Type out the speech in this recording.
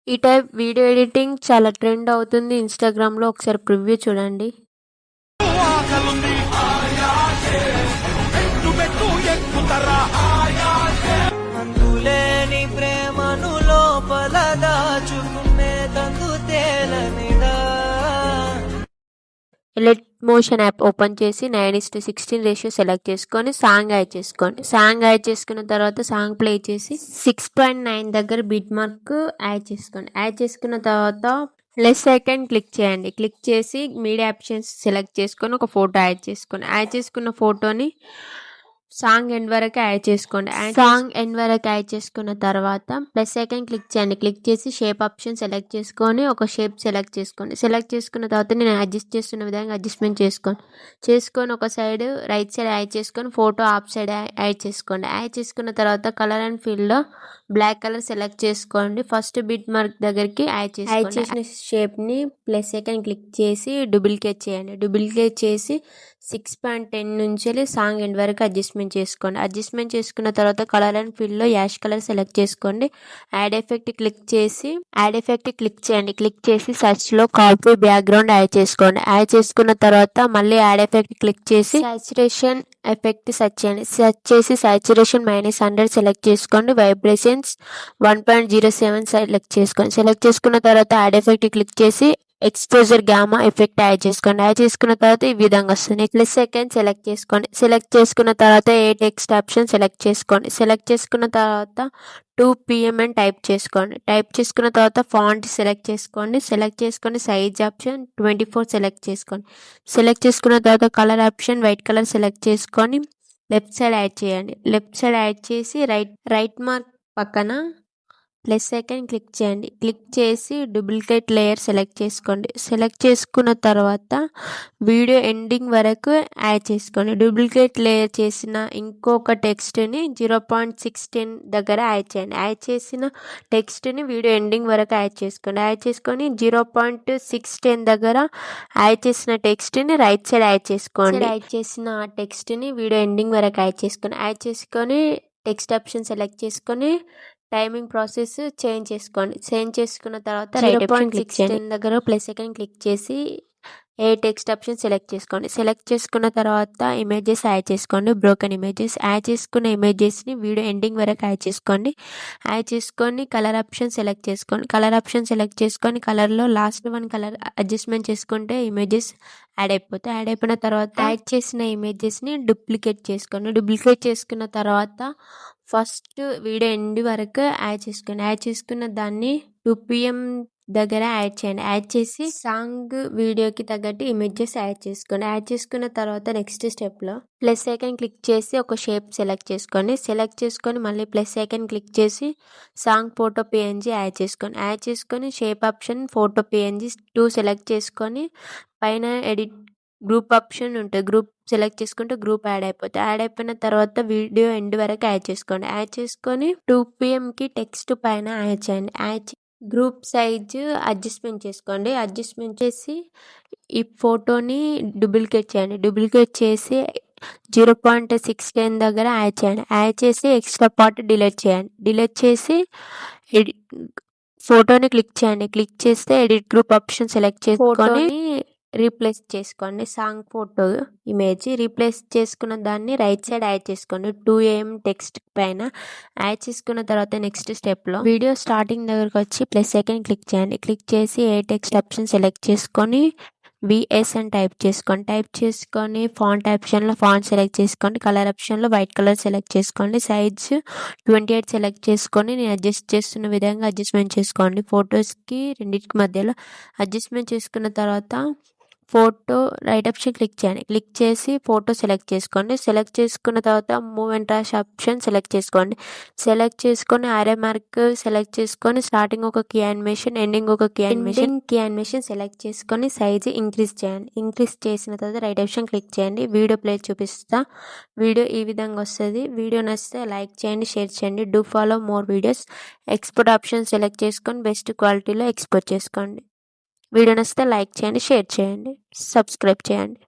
ఈ type video editing చాలా trend అవుతుంది ఇన్స్టాగ్రామ్లో. ఒకసారి ప్రివ్యూ చూడండి. అందులేని ప్రేమను లోపల దాచుకునే తందు తేలనిదా. ఎలెట్ మోషన్ యాప్ ఓపెన్ చేసి 9:16 రేషియో సెలెక్ట్ చేసుకొని సాంగ్ యాడ్ చేసుకోండి. సాంగ్ యాడ్ చేసుకున్న తర్వాత సాంగ్ ప్లే చేసి 6.9 దగ్గర బిట్ మార్క్ యాడ్ చేసుకోండి. యాడ్ చేసుకున్న తర్వాత ప్లస్ ఐకాన్ క్లిక్ చేయండి. క్లిక్ చేసి మీడియా ఆప్షన్స్ సెలెక్ట్ చేసుకొని ఒక ఫోటో యాడ్ చేసుకోండి. యాడ్ చేసుకున్న ఫోటోని సాంగ్ ఎండ్ వరకు యాడ్ చేసుకోండి. సాంగ్ ఎండ్ వరకు యాడ్ చేసుకున్న తర్వాత ప్లస్ ఐకాన్ క్లిక్ చేయండి. క్లిక్ చేసి షేప్ ఆప్షన్ సెలెక్ట్ చేసుకొని ఒక షేప్ సెలెక్ట్ చేసుకోండి. సెలెక్ట్ చేసుకున్న తర్వాత నేను అడ్జస్ట్ చేస్తున్న విధంగా అడ్జస్ట్మెంట్ చేసుకొని ఒక సైడ్ రైట్ సైడ్ యాడ్ చేసుకొని ఫోటో ఆఫ్ సైడ్ యాడ్ చేసుకోండి. యాడ్ చేసుకున్న తర్వాత కలర్ అండ్ ఫీల్డ్లో బ్లాక్ కలర్ సెలెక్ట్ చేసుకోండి. ఫస్ట్ బిట్ మార్క్ దగ్గరికి యాడ్ చేసిన షేప్ని ప్లస్ ఐకాన్ క్లిక్ చేసి డూప్లికేట్ చేయండి. డూప్లికేట్ చేసి 6.10 నుంచి సాంగ్ ఎండ్ వరకు అడ్జస్ట్మెంట్ చేసుకోండి. అడ్జస్ట్మెంట్ చేసుకున్న తర్వాత కలర్ అండ్ ఫీల్డ్లో యాష్ కలర్ సెలెక్ట్ చేసుకోండి. యాడ్ ఎఫెక్ట్ క్లిక్ చేయండి. క్లిక్ చేసి సెర్చ్లో కాపీ బ్యాక్గ్రౌండ్ యాడ్ చేసుకోండి. యాడ్ చేసుకున్న తర్వాత మళ్ళీ యాడ్ ఎఫెక్ట్ క్లిక్ చేసి సాచురేషన్ ఎఫెక్ట్ సెర్చ్ చేయండి. సెర్చ్ చేసి సాచురేషన్ -100 సెలెక్ట్ చేసుకోండి. వైబ్రేషన్స్ 1.07 సెలెక్ట్ చేసుకోండి. సెలెక్ట్ చేసుకున్న తర్వాత యాడ్ ఎఫెక్ట్ క్లిక్ చేసి ఎక్స్పోజర్ గామా ఎఫెక్ట్ యాడ్ చేసుకోండి. యాడ్ చేసుకున్న తర్వాత ఈ విధంగా వస్తుంది. ప్లస్ సెకండ్ సెలెక్ట్ చేసుకోండి. సెలెక్ట్ చేసుకున్న తర్వాత ఏ టెక్స్ట్ ఆప్షన్ సెలెక్ట్ చేసుకోండి. సెలెక్ట్ చేసుకున్న తర్వాత 2 PM అని టైప్ చేసుకోండి. టైప్ చేసుకున్న తర్వాత ఫాంట్ సెలెక్ట్ చేసుకోండి. సెలెక్ట్ చేసుకొని సైజ్ ఆప్షన్ 24 సెలెక్ట్ చేసుకోండి. సెలెక్ట్ చేసుకున్న తర్వాత colour option white colour select చేసుకొని లెఫ్ట్ సైడ్ యాడ్ చేయండి. లెఫ్ట్ సైడ్ యాడ్ చేసి రైట్ మార్క్ పక్కన ప్లస్ ఐకాన్ క్లిక్ చేయండి. క్లిక్ చేసి డూప్లికేట్ లేయర్ సెలెక్ట్ చేసుకోండి. సెలెక్ట్ చేసుకున్న తర్వాత వీడియో ఎండింగ్ వరకు యాడ్ చేసుకోండి. డూప్లికేట్ లేయర్ చేసిన ఇంకొక టెక్స్ట్ని 0.16 దగ్గర యాడ్ చేయండి. యాడ్ చేసిన టెక్స్ట్ని వీడియో ఎండింగ్ వరకు యాడ్ చేసుకోండి. యాడ్ చేసుకొని 0.610 దగ్గర యాడ్ చేసిన టెక్స్ట్ని రైట్ సైడ్ యాడ్ చేసుకోండి. యాడ్ చేసిన టెక్స్ట్ని వీడియో ఎండింగ్ వరకు యాడ్ చేసుకొని టెక్స్ట్ ఆప్షన్ సెలెక్ట్ చేసుకొని టైమింగ్ ప్రాసెస్ చేంజ్ చేసుకోండి. చేంజ్ చేసుకున్న తర్వాత 0.610 దగ్గర ప్లస్ ఐకాన్ క్లిక్ చేసి ఏ టెక్స్ట్ ఆప్షన్ సెలెక్ట్ చేసుకోండి. సెలెక్ట్ చేసుకున్న తర్వాత ఇమేజెస్ యాడ్ చేసుకోండి. బ్రోకెన్ ఇమేజెస్ యాడ్ చేసుకున్న ఇమేజెస్ని వీడియో ఎండింగ్ వరకు యాడ్ చేసుకోండి. యాడ్ చేసుకొని కలర్ ఆప్షన్ సెలెక్ట్ చేసుకోండి. కలర్ ఆప్షన్ సెలెక్ట్ చేసుకొని కలర్లో లాస్ట్ వన్ కలర్ అడ్జస్ట్మెంట్ చేసుకుంటే ఇమేజెస్ యాడ్ అయిపోతాయి. యాడ్ అయిపోయిన తర్వాత యాడ్ చేసిన ఇమేజెస్ని డూప్లికేట్ చేసుకోండి. డూప్లికేట్ చేసుకున్న తర్వాత ఫస్ట్ వీడియో ఎండ్ వరకు యాడ్ చేసుకోండి. యాడ్ చేసుకున్న దాన్ని 2 PM దగ్గర యాడ్ చేయండి. యాడ్ చేసి సాంగ్ వీడియోకి తగ్గట్టు ఇమేజెస్ యాడ్ చేసుకోండి. యాడ్ చేసుకున్న తర్వాత నెక్స్ట్ స్టెప్లో ప్లస్ ఐకాన్ క్లిక్ చేసి ఒక షేప్ సెలెక్ట్ చేసుకోండి. సెలెక్ట్ చేసుకొని మళ్ళీ ప్లస్ ఐకాన్ క్లిక్ చేసి సాంగ్ ఫోటో PNG యాడ్ చేసుకోండి. యాడ్ చేసుకొని shape option photo PNG 2 select చేసుకొని పైన ఎడిట్ గ్రూప్ ఆప్షన్ ఉంటుంది. గ్రూప్ సెలెక్ట్ చేసుకుంటే గ్రూప్ యాడ్ అయిపోతుంది. యాడ్ అయిపోయిన తర్వాత వీడియో ఎండ్ వరకు యాడ్ చేసుకోండి. యాడ్ చేసుకొని 2 PMకి టెక్స్ట్ పైన యాడ్ చేయండి. గ్రూప్ సైజ్ అడ్జస్ట్మెంట్ చేసుకోండి. అడ్జస్ట్మెంట్ చేసి ఈ ఫోటోని డూప్లికేట్ చేయండి. డూప్లికేట్ చేసి 0.610 దగ్గర యాడ్ చేయండి. యాడ్ చేసి ఎక్స్ట్రా పార్ట్ డిలీట్ చేయండి. డిలీట్ చేసి ఫోటోని క్లిక్ చేయండి. క్లిక్ చేస్తే ఎడిట్ గ్రూప్ ఆప్షన్ సెలెక్ట్ చేసుకొని రీప్లేస్ చేసుకోండి. సాంగ్ ఫోటో ఇమేజ్ రీప్లేస్ చేసుకున్న దాన్ని రైట్ సైడ్ యాడ్ చేసుకోండి. 2 AM టెక్స్ట్ పైన యాడ్ చేసుకున్న తర్వాత నెక్స్ట్ స్టెప్లో వీడియో స్టార్టింగ్ దగ్గరకు వచ్చి ప్లస్ ఐకాన్ క్లిక్ చేయండి. క్లిక్ చేసి ఏ టెక్స్ట్ ఆప్షన్ సెలెక్ట్ చేసుకొని VS అని టైప్ చేసుకొని ఫాంట్ ఆప్షన్లో ఫాంట్ సెలెక్ట్ చేసుకోండి. కలర్ ఆప్షన్లో వైట్ కలర్ సెలెక్ట్ చేసుకోండి. సైజ్ 28 సెలెక్ట్ చేసుకొని నేను అడ్జస్ట్ చేస్తున్న విధంగా అడ్జస్ట్మెంట్ చేసుకోండి. ఫొటోస్కి రెండింటికి మధ్యలో అడ్జస్ట్మెంట్ చేసుకున్న తర్వాత ఫోటో రైట్ ఆప్షన్ క్లిక్ చేయండి. క్లిక్ చేసి ఫోటో సెలెక్ట్ చేసుకోండి. సెలెక్ట్ చేసుకున్న తర్వాత move and trash option select చేసుకోండి. సెలెక్ట్ చేసుకొని ఆరో మార్క్ సెలెక్ట్ చేసుకొని స్టార్టింగ్ ఒక కీ యానిమేషన్ ఎండింగ్ ఒక కీ యానిమేషన్ సెలెక్ట్ చేసుకొని సైజ్ ఇంక్రీజ్ చేయండి. ఇంక్రీజ్ చేసిన తర్వాత రైట్ ఆప్షన్ క్లిక్ చేయండి. వీడియో ప్లే చూపిస్తా. వీడియో ఈ విధంగా వస్తుంది. వీడియో నచ్చితే లైక్ చేయండి, షేర్ చేయండి. Do follow more videos. Export option select చేసుకొని బెస్ట్ క్వాలిటీలో ఎక్స్పోర్ట్ చేసుకోండి. వీడియో నచ్చితే లైక్ చేయండి, షేర్ చేయండి, సబ్స్క్రైబ్ చేయండి.